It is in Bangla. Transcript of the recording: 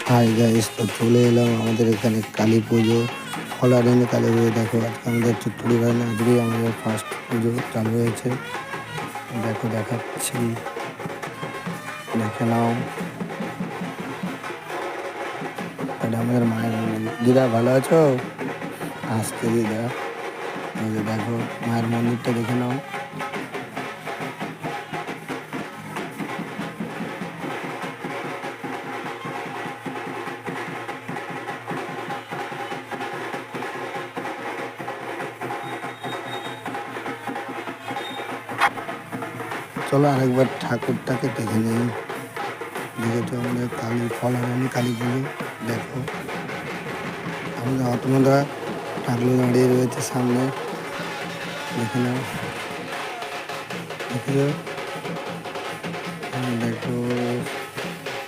হাই গাইস, তো চলে এলাম আমাদের এখানে কালী পুজো, ফলারিনী কালী পুজো। দেখো আজকে আমাদের চুট্টুরি ভাই না, আজকেই আমাদের ফার্স্ট পুজো চালু হয়েছে। দেখো দেখাচ্ছি, দেখে নাও। এটা আমাদের মায়ের মন্দির। দিদা ভালো আছো? আসতে দিদা, এই যে দেখো মায়ের মন্দিরটা দেখে নাও। চলো আরেকবার ঠাকুরটাকে দেখে নিই। দেখেছো আমাদের ফলারিনী কালী পুজো। দেখো আমাদের অতনুদা ঠাকুর দাঁড়িয়ে রয়েছে সামনে, দেখে নাও। দেখো দেখো